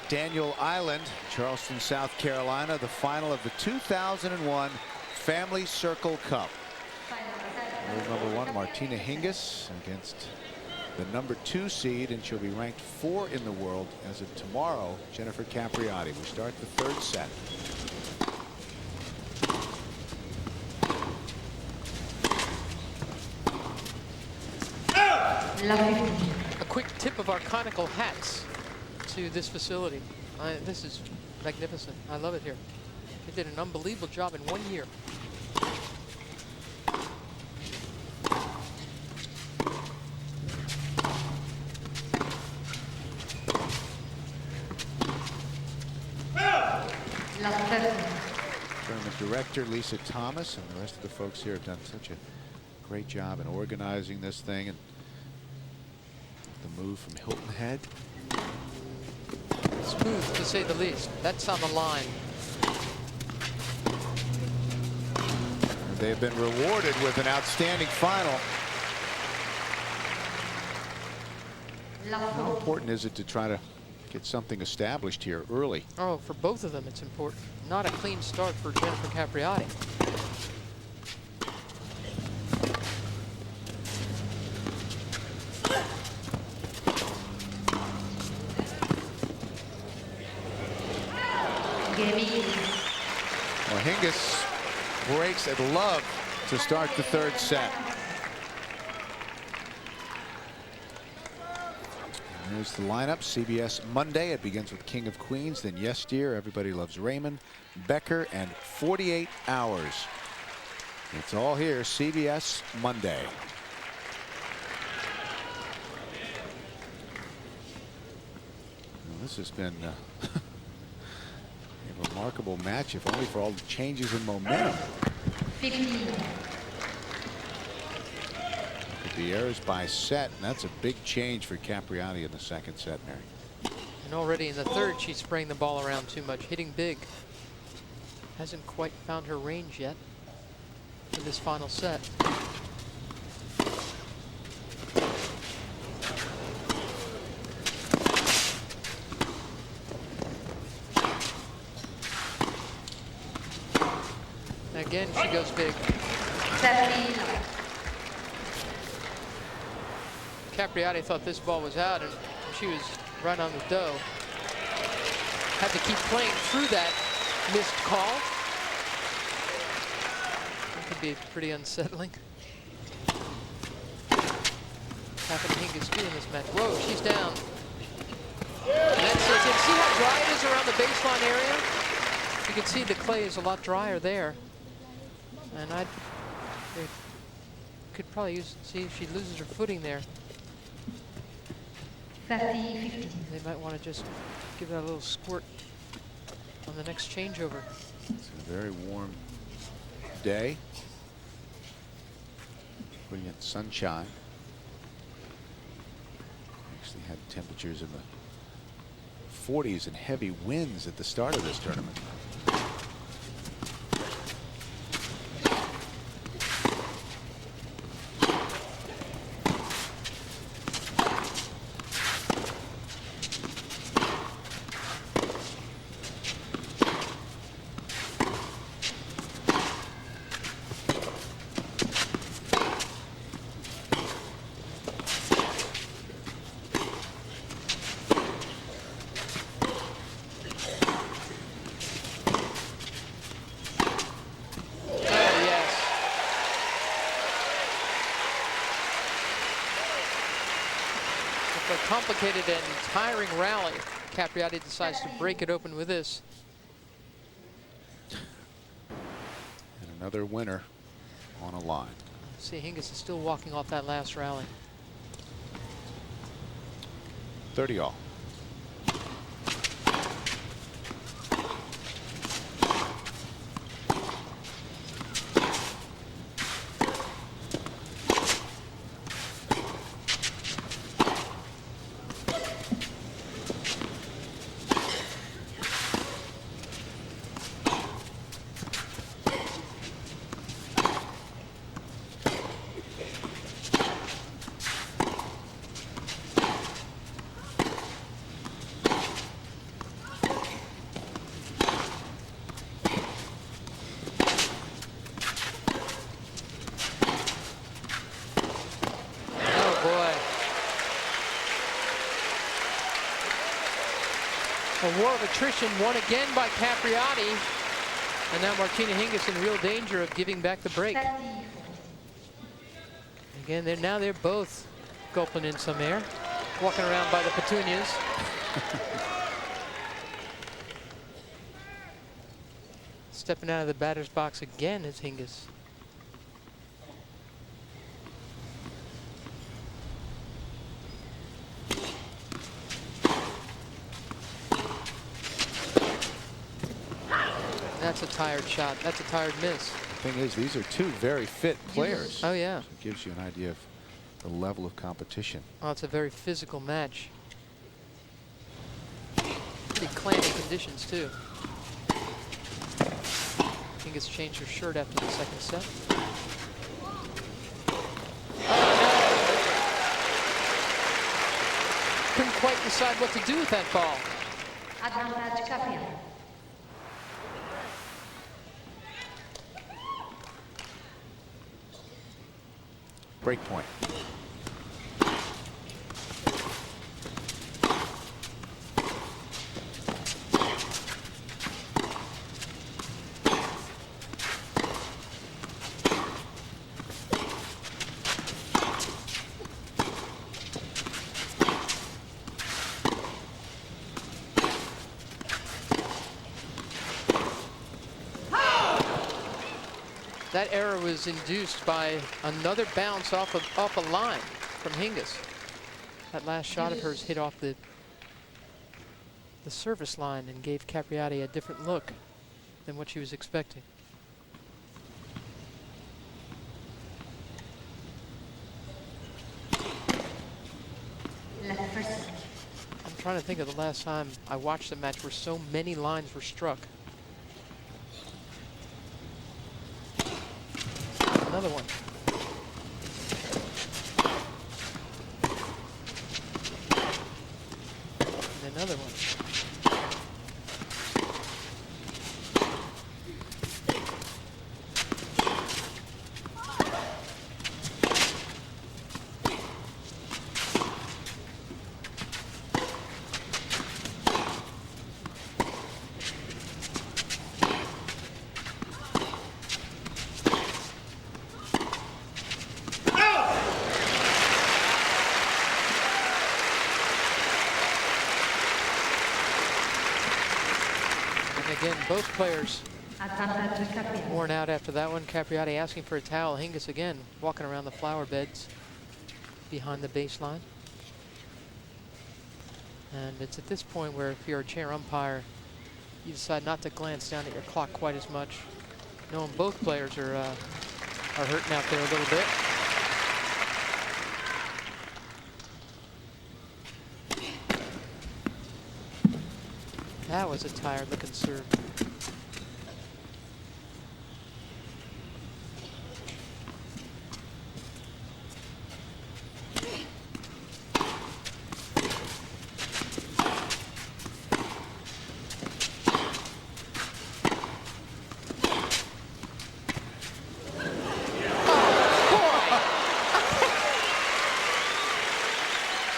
Daniel Island, Charleston, South Carolina, the final of the 2001 Family Circle Cup. World #1 Martina Hingis against the #2 seed, and she'll be ranked 4 in the world as of tomorrow, Jennifer Capriati. We start the 3rd set. A quick tip of our conical hats to this facility. This is magnificent. I love it here. They did an unbelievable job in 1 year. Tournament director Lisa Thomas and the rest of the folks here have done such a great job in organizing this thing, and the move from Hilton Head. Smooth, to say the least. That's on the line. And they've been rewarded with an outstanding final. How important is it to try to get something established here early? Oh, for both of them it's important. Not a clean start for Jennifer Capriati. Well, Hingis breaks at love to start the 3rd set. And there's the lineup. CBS Monday. It begins with King of Queens, then Yesteryear, Everybody Loves Raymond, Becker, and 48 Hours. It's all here, CBS Monday. Well, this has been a remarkable match, if only for all the changes in momentum. The errors by set, and that's a big change for Capriati in the 2nd set, Mary. And already in the 3rd, she's spraying the ball around too much, hitting big. Hasn't quite found her range yet for this final set. Again, she goes big. Capriati thought this ball was out, and she was right on the dough. Had to keep playing through that missed call. It could be pretty unsettling. Happened to Hingis too in this match. Whoa, she's down. And that's it. See how dry it is around the baseline area? You can see the clay is a lot drier there. And they could probably see if she loses her footing there. 30-50. They might want to just give that a little squirt on the next changeover. It's a very warm day. Brilliant sunshine. Actually had temperatures in the 40s and heavy winds at the start of this tournament. Complicated and tiring rally. Capriati decides to break it open with this. And another winner on a line. See, Hingis is still walking off that last rally. 30 all. A war of attrition won again by Capriati. And now Martina Hingis in real danger of giving back the break. Again, they're both gulping in some air, walking around by the petunias. Stepping out of the batter's box again is Hingis. That's a tired shot. That's a tired miss. The thing is, these are two very fit players. Oh, yeah. So it gives you an idea of the level of competition. Oh, it's a very physical match. Pretty clammy conditions, too. Hingis changed her shirt after the second set. Oh, no. Couldn't quite decide what to do with that ball. Advantage Capriati. Break point. That error was induced by another bounce off a line from Hingis. That last shot of hers hit off the service line and gave Capriati a different look than what she was expecting. I'm trying to think of the last time I watched a match where so many lines were struck. Another one. And another one. Again, both players worn out after that one. Capriati asking for a towel. Hingis again walking around the flower beds behind the baseline. And it's at this point where if you're a chair umpire, you decide not to glance down at your clock quite as much, knowing both players are hurting out there a little bit. That was a tired looking serve.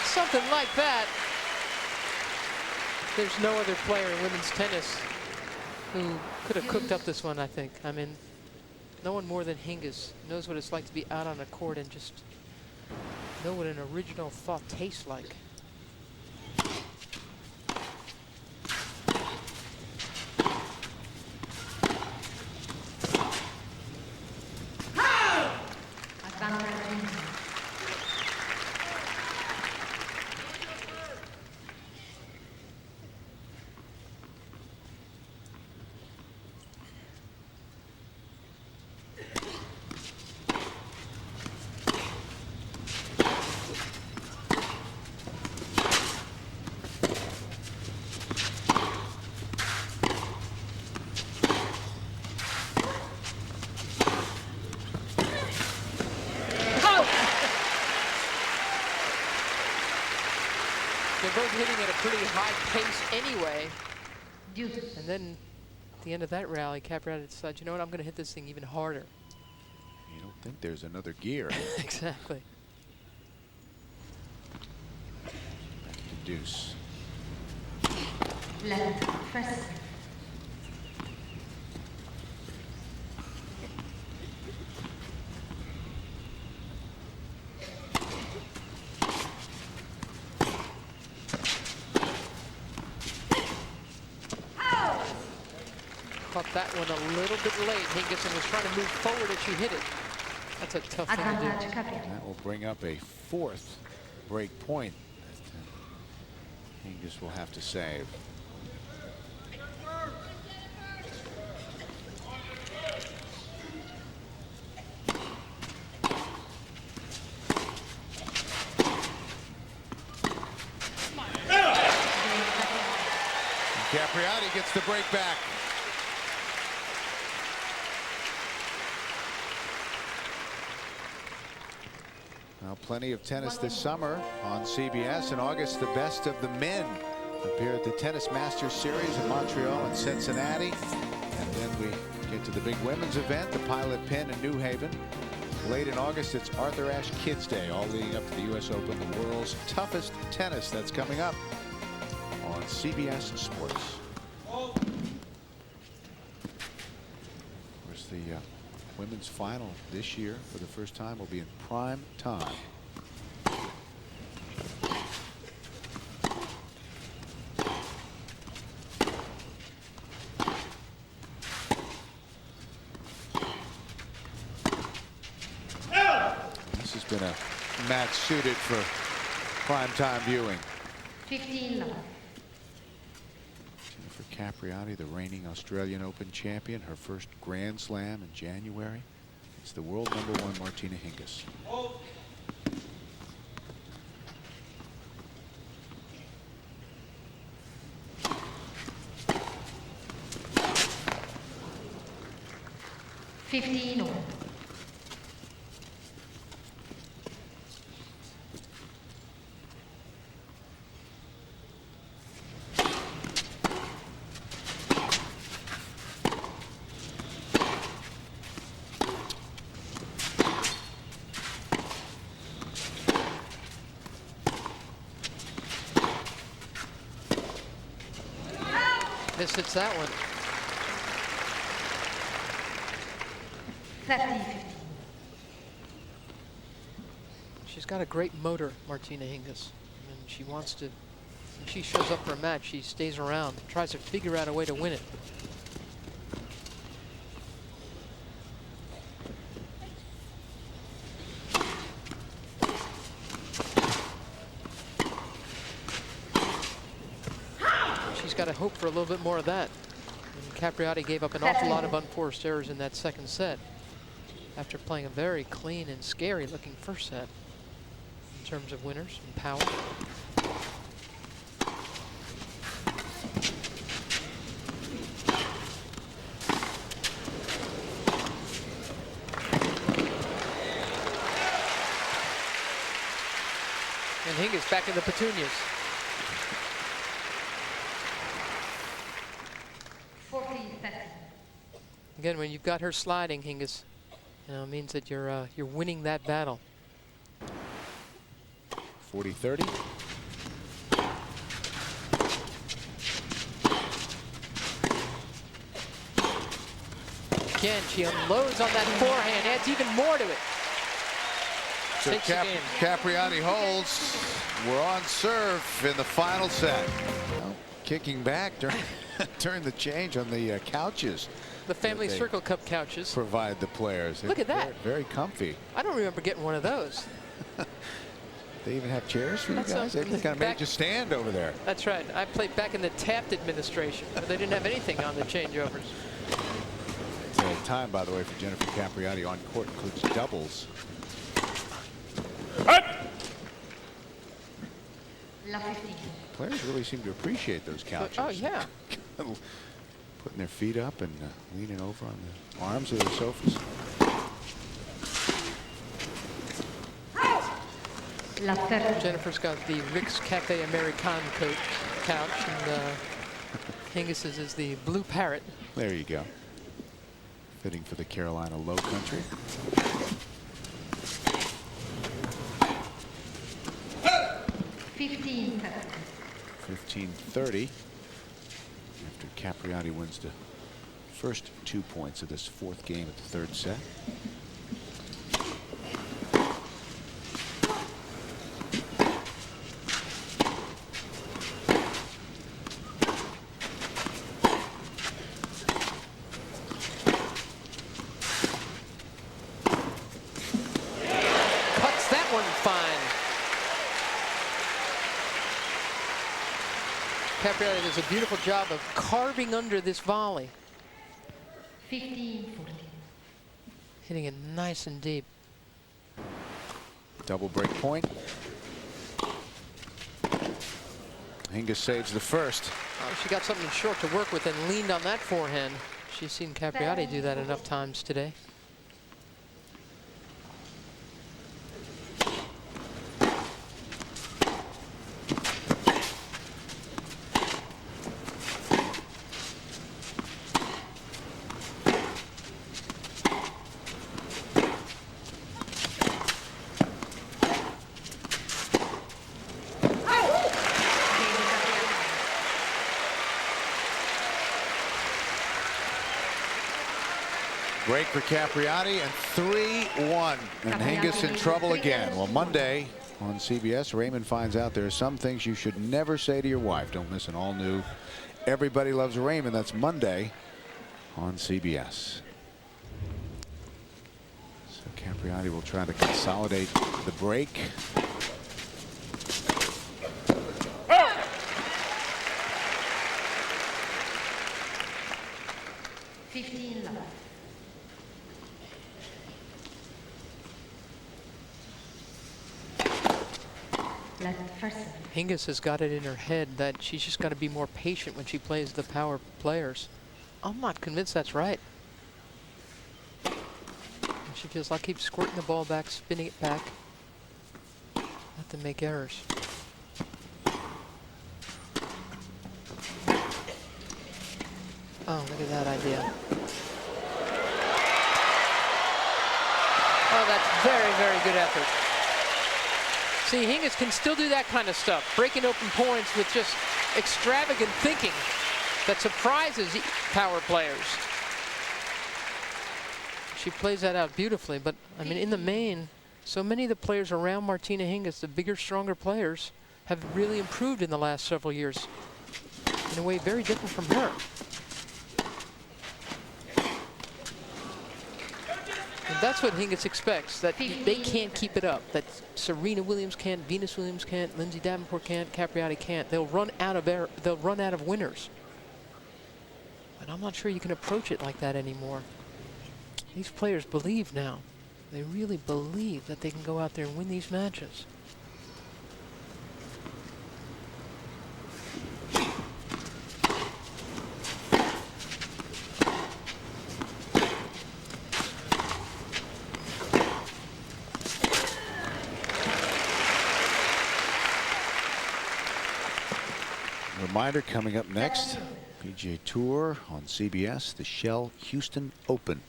Something like that. There's no other player in women's tennis who could have cooked up this one, I think. I mean, no one more than Hingis knows what it's like to be out on a court and just know what an original thought tastes like. They're both hitting at a pretty high pace anyway. And then at the end of that rally, Capriati decides, you know what, I'm going to hit this thing even harder. You don't think there's another gear. Exactly. Back to deuce. Left. First. Caught that one a little bit late. Hingis was trying to move forward as she hit it. That's a tough thing to Advantage do. Capriati. That will bring up a fourth break point that Hingis will have to save. Capriati gets the break back. Now, plenty of tennis this summer on CBS. In August, the best of the men appear at the Tennis Masters Series in Montreal and Cincinnati. And then we get to the big women's event, the Pilot Pen in New Haven. Late in August, it's Arthur Ashe Kids Day, all leading up to the U.S. Open, the world's toughest tennis. That's coming up on CBS Sports. Of course, the women's final this year for the first time will be in prime time. This has been a match suited for prime time viewing. 15 love. For Capriati, the reigning Australian Open champion, her first Grand Slam in January. It's the world #1 Martina Hingis. This hits that one. 30-15. She's got a great motor, Martina Hingis. And she wants to, when she shows up for a match, she stays around, tries to figure out a way to win it. Got to hope for a little bit more of that. And Capriati gave up an awful lot of unforced errors in that second set after playing a very clean and scary looking first set in terms of winners and power. And Hingis back in the petunias. 40-30. Again, when you've got her sliding, Hingis, it means that you're winning that battle. 40-30. Again, she unloads on that forehand, adds even more to it. So Capriati holds. We're on serve in the final set. Well, kicking back during the change on the couches. The Family Circle Cup couches. Provide the players. Look at that. Very comfy. I don't remember getting one of those. They even have chairs for you guys. They kind of made you stand over there. That's right. I played back in the Taft administration, where they didn't have anything on the changeovers. Time, by the way, for Jennifer Capriati on court includes doubles. Players really seem to appreciate those couches. Oh, yeah. Putting their feet up and leaning over on the arms of the sofas. Jennifer's got the Rick's Cafe American couch, and Hingis's is the Blue Parrot. There you go. Fitting for the Carolina Low Country. $15.30. 15-30. Capriati wins the first 2 points of this fourth game at the third set. Cuts that one fine. Capriati does a beautiful job of carving under this volley. 15-14. Hitting it nice and deep. Double break point. Hingis saves the first. Oh, she got something short to work with and leaned on that forehand. She's seen Capriati do that enough times today. Break for Capriati and 3-1. And Hingis in trouble again. Well, Monday on CBS, Raymond finds out there are some things you should never say to your wife. Don't miss an all-new Everybody Loves Raymond. That's Monday on CBS. So Capriati will try to consolidate the break. Hingis has got it in her head that she's just got to be more patient when she plays the power players. I'm not convinced that's right. She feels like keep squirting the ball back, spinning it back. Let them make errors. Oh, look at that idea. Oh, that's very, very good effort. See, Hingis can still do that kind of stuff, breaking open points with just extravagant thinking that surprises power players. She plays that out beautifully, but I mean, in the main, so many of the players around Martina Hingis, the bigger, stronger players, have really improved in the last several years in a way very different from her. And that's what Hingis expects, that they can't keep it up, that Serena Williams can't, Venus Williams can't, Lindsay Davenport can't, Capriati can't. They'll run out of winners. But I'm not sure you can approach it like that anymore. These players believe now. They really believe that they can go out there and win these matches. Reminder coming up next, PGA Tour on CBS, the Shell Houston Open.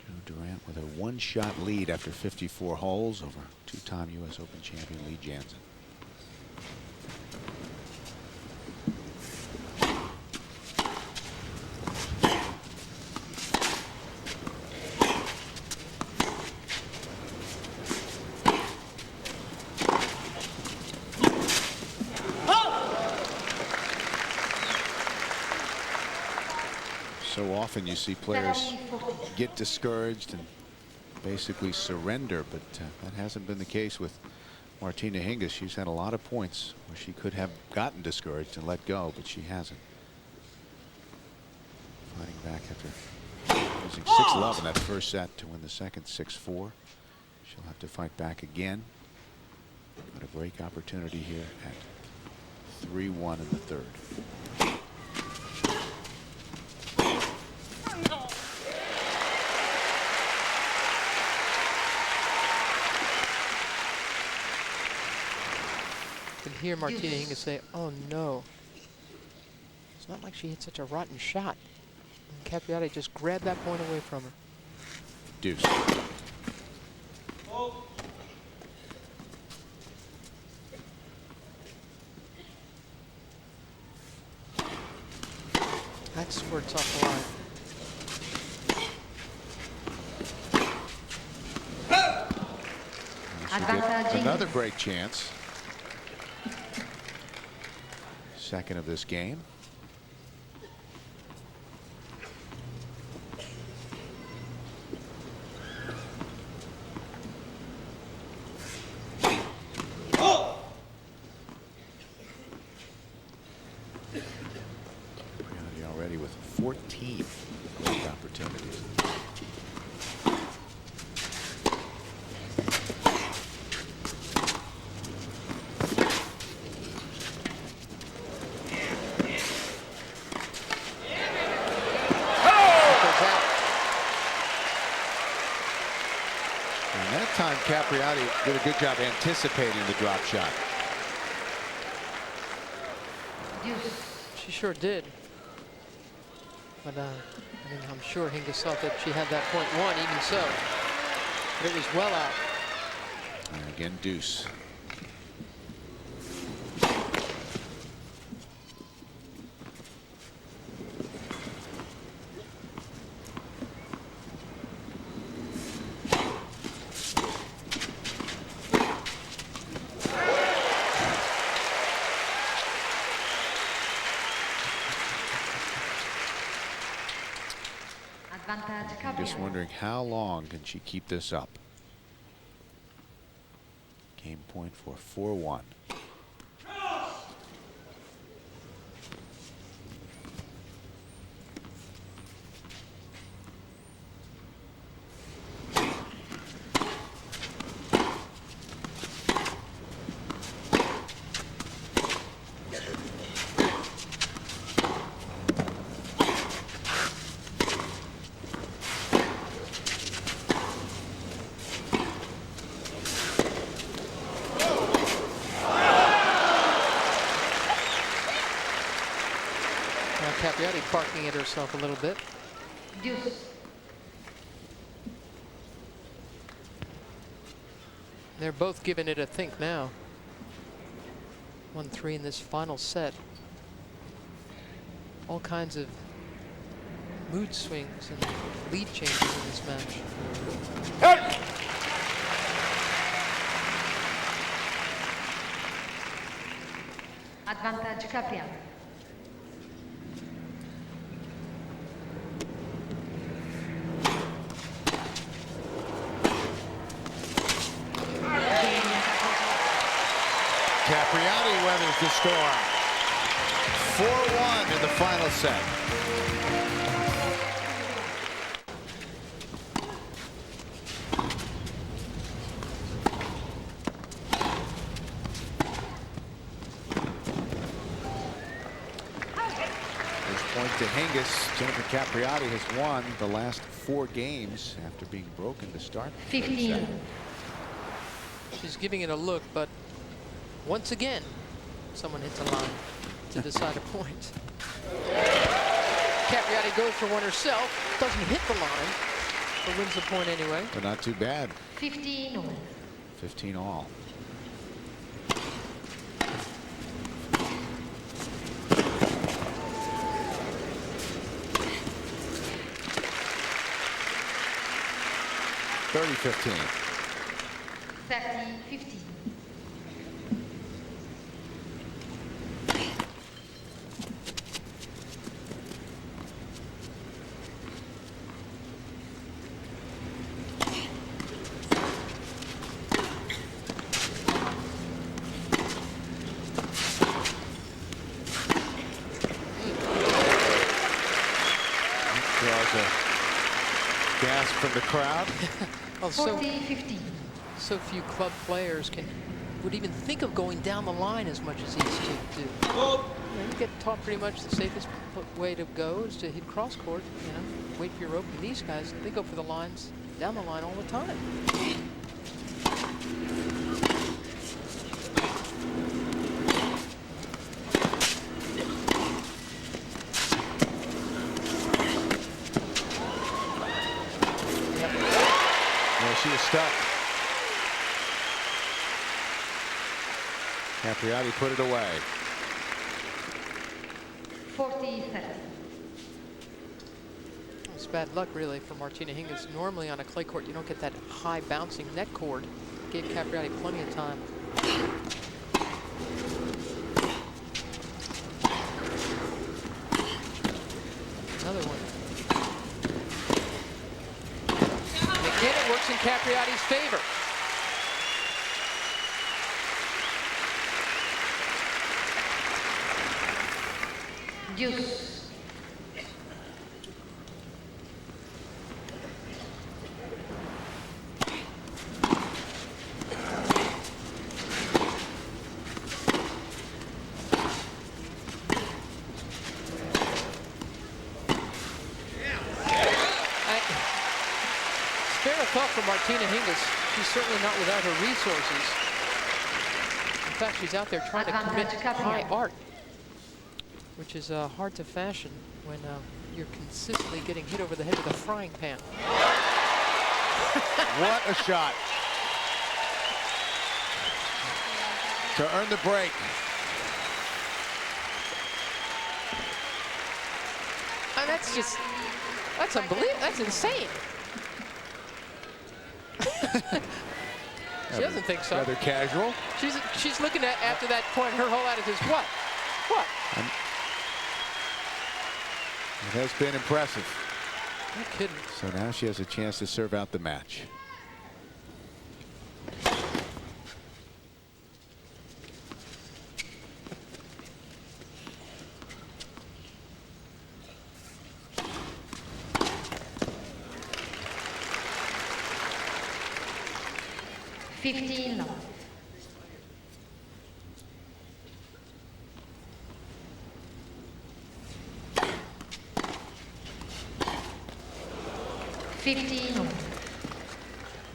Joe Durant with a one-shot lead after 54 holes over two-time U.S. Open champion Lee Janzen. So often you see players get discouraged and basically surrender, but that hasn't been the case with Martina Hingis. She's had a lot of points where she could have gotten discouraged and let go, but she hasn't. Fighting back after losing 6-love in that first set to win the second 6-4. She'll have to fight back again. Got a break opportunity here at 3-1 in the third. Hear Martina Hingis say, "Oh no." It's not like she hit such a rotten shot. And Capriati just grabbed that point away from her. Deuce. Oh. That's where it's off the line. Another break chance. Second of this game. Capriati already with 14 break opportunities. Time Capriati did a good job anticipating the drop shot. She sure did. But I mean, I'm sure Hingis thought that she had that point won, even so. But it was well out. And again, deuce. Just wondering how long can she keep this up. Game point for 4-1. Capriati barking at herself a little bit. They're both giving it a think now. 1-3 in this final set. All kinds of mood swings and lead changes in this match. Advantage Capriati. Capriati weathers the storm. 4-1 in the final set. First point to Hingis. Jennifer Capriati has won the last 4 games after being broken to start. 15. She's giving it a look, but once again, someone hits a line to decide a point. Capriati goes for one herself, doesn't hit the line, but wins the point anyway. But not too bad. 15. 15 all. (30-15). 30-15. Gasp from the crowd. Well, 40-15. So few club players would even think of going down the line as much as these two do. You get taught pretty much the safest way to go is to hit cross court, you know, wait for your opening. These guys, they go for the lines, down the line all the time. She was stuck. Capriati put it away. 40-30. It's bad luck, really, for Martina Hingis. Normally on a clay court, you don't get that high bouncing net cord. Gave Capriati plenty of time. Another one. And again, it works in Capriati's favor. Deuce. For Martina Hingis, she's certainly not without her resources. In fact, she's out there trying to commit high art, which is hard to fashion when you're consistently getting hit over the head with a frying pan. What a shot to earn the break. And that's unbelievable. That's insane. She doesn't think so. Rather casual. She's looking at, after that point, her whole attitude is what? What? It has been impressive. No kidding. So now she has a chance to serve out the match. $15.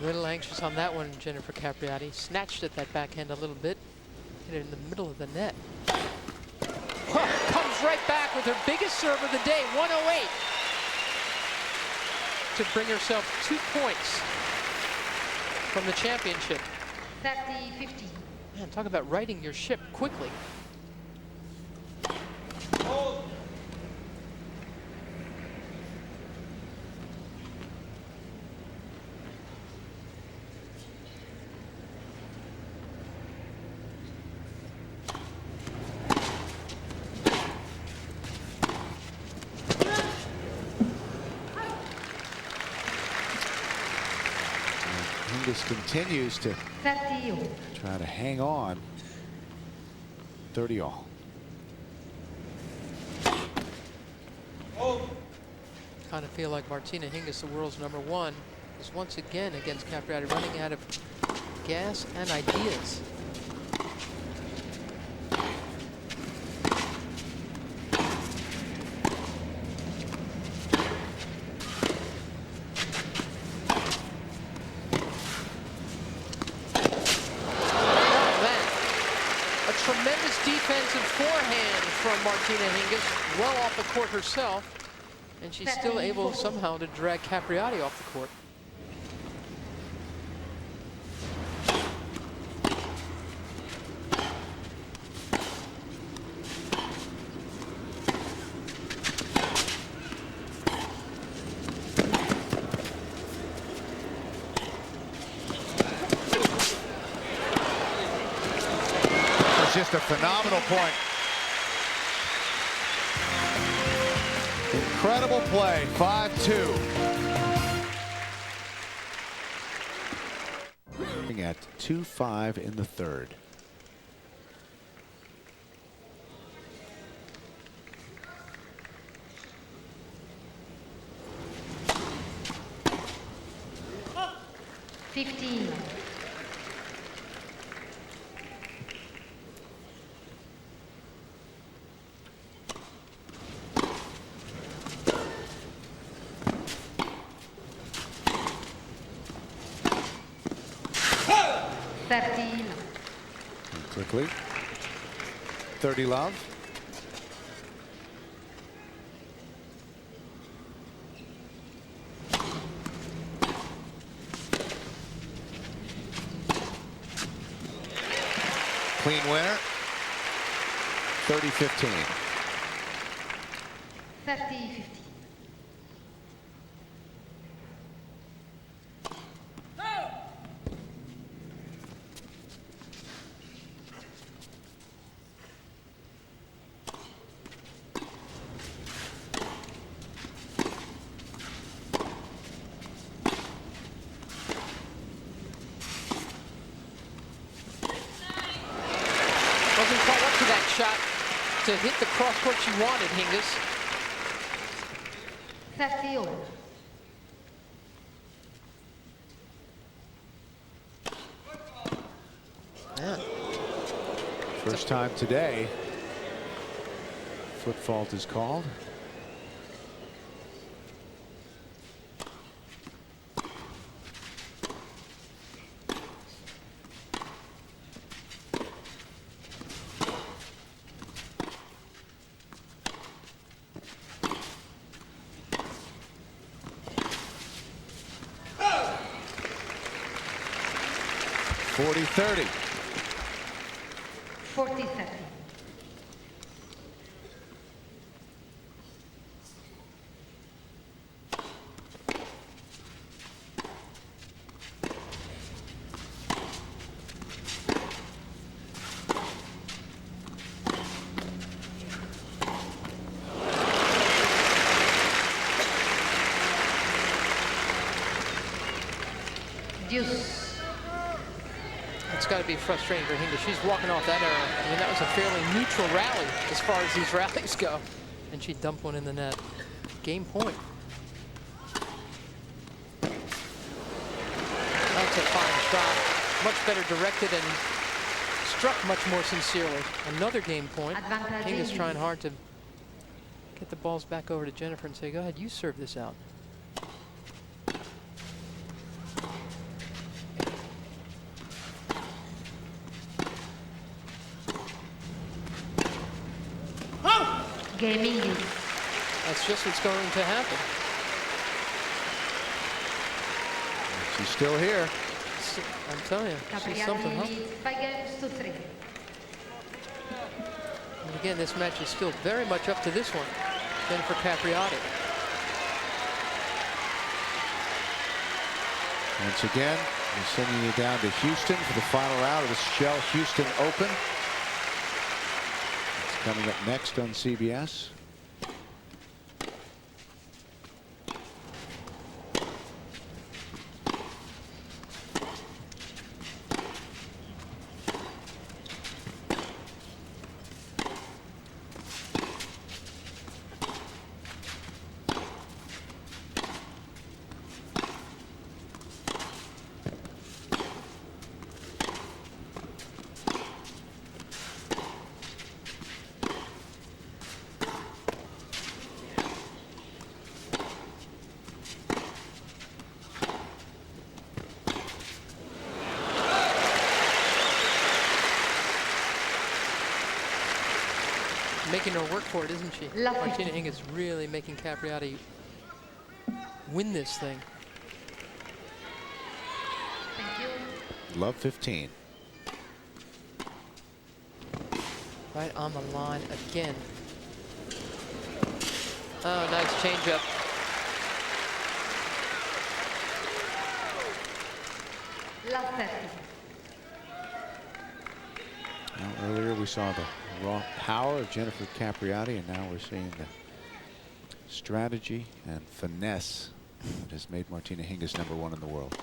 A little anxious on that one, Jennifer Capriati. Snatched at that backhand a little bit. Hit it in the middle of the net. Comes right back with her biggest serve of the day, 108. To bring herself 2 points from the championship. 30-15. Man, talk about righting your ship quickly. Hingis continues to 30. try to hang on. 30 all. Kind of feel like Martina Hingis, the world's #1, is once again against Capriati, running out of gas and ideas. Tremendous defensive forehand from Martina Hingis, well off the court herself, and she's still able somehow to drag Capriati off the court. Just a phenomenal point. Incredible play, 5-2. At 2-5 in the third. $15. Quickly. 30 love. Clean winner. 30-15. 30-15. to hit the cross court she wanted, Hingis. 30 all. Yeah. First time today, foot fault is called. (40-30). 40-30. Deuce. It's got to be frustrating for Hingis. She's walking off that arrow. I mean, that was a fairly neutral rally as far as these rallies go. And she dumped one in the net. Game point. That's a fine shot. Much better directed and struck much more sincerely. Another game point. Hingis trying hard to get the balls back over to Jennifer and say, go ahead, you serve this out. Gaming. That's just what's going to happen. She's still here. I'm telling you, she's something, huh? Capriati leads 5 games to 3. And again, this match is still very much up to this one. Jennifer Capriati. Once again, we're sending you down to Houston for the final round of the Shell Houston Open. It's coming up next on CBS. Making her work for it, isn't she? Martina Hingis really making Capriati win this thing. Thank you. Love 15. Right on the line again. Oh, nice changeup. Last 30. Now, earlier we saw the raw power of Jennifer Capriati, and now we're seeing the strategy and finesse that has made Martina Hingis #1 in the world.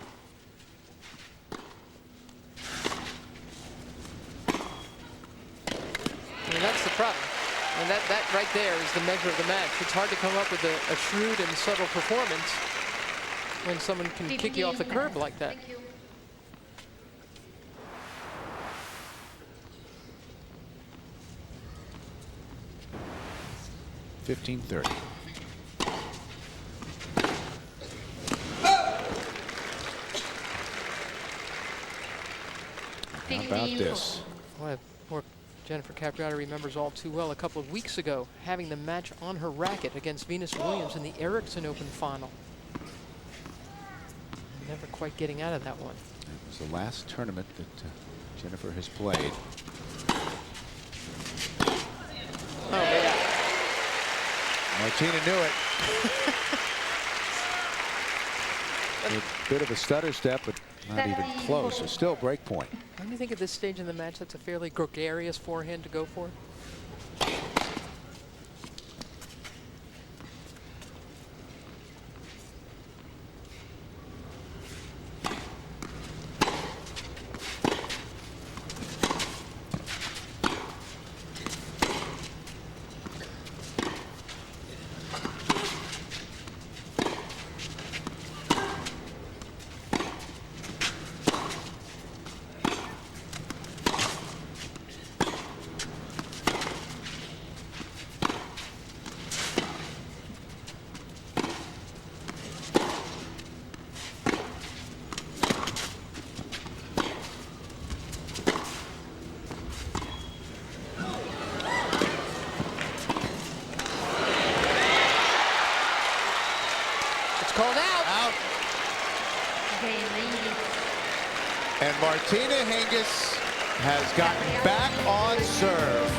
I mean, that's the problem. And that right there is the measure of the match. It's hard to come up with a shrewd and subtle performance when someone can kick you off the curb like that. Thank you. (15-30). How about this? Boy, poor Jennifer Capriati remembers all too well a couple of weeks ago having the match on her racket against Venus Williams in the Ericsson Open final. Never quite getting out of that one. It was the last tournament that Jennifer has played. Oh, yeah. Martina knew it. A bit of a stutter step, but not even close. It's still break point. Don't you think at this stage in the match that's a fairly gregarious forehand to go for? It's called out. Out. Game Hingis. And Martina Hingis has gotten back on serve.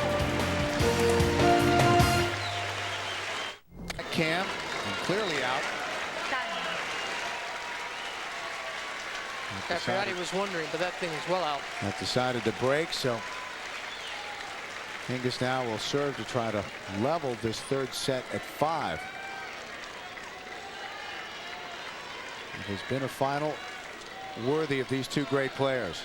Cam, and clearly out. Capriati was wondering, but that thing is well out. That decided to break, so Hingis now will serve to try to level this third set at 5. It has been a final worthy of these two great players.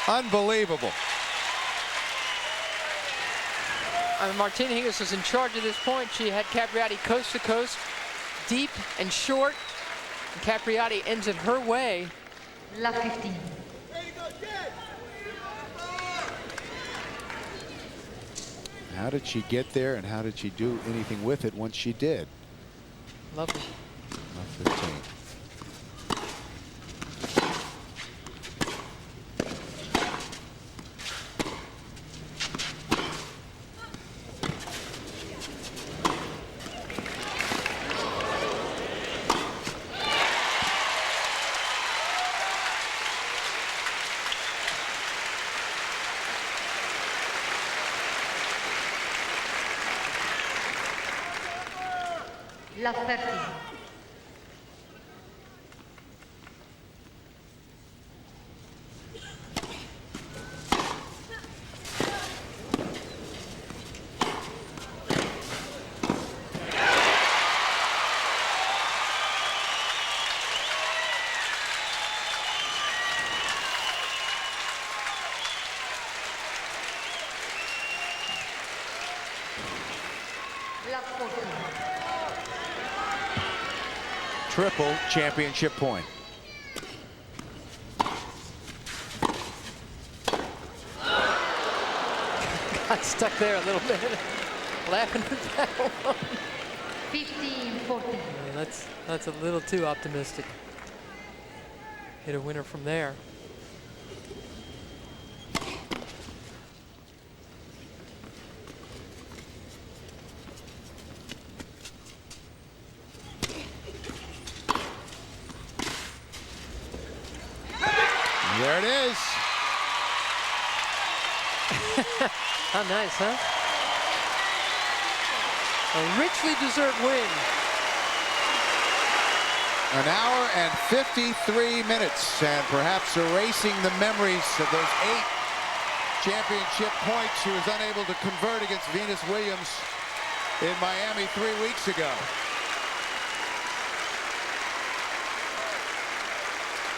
Unbelievable. Martina Hingis was in charge at this point. She had Capriati coast to coast, deep and short. And Capriati ends it her way. La 15. How did she get there, and how did she do anything with it once she did? Lovely. La 15. La 13. La 14. Triple championship point. Got stuck there a little bit. Laughing at that one. 15-14. Yeah, that's a little too optimistic. Hit a winner from there. There it is. How nice, huh? A richly deserved win. An hour and 53 minutes, and perhaps erasing the memories of those 8 championship points she was unable to convert against Venus Williams in Miami 3 weeks ago.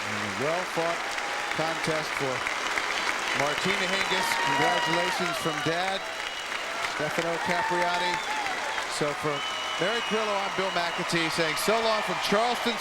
And a well-fought contest for Martina Hingis. Congratulations from Dad, Stefano Capriati. So for Mary Carrillo, I'm Bill McAtee saying so long from Charleston,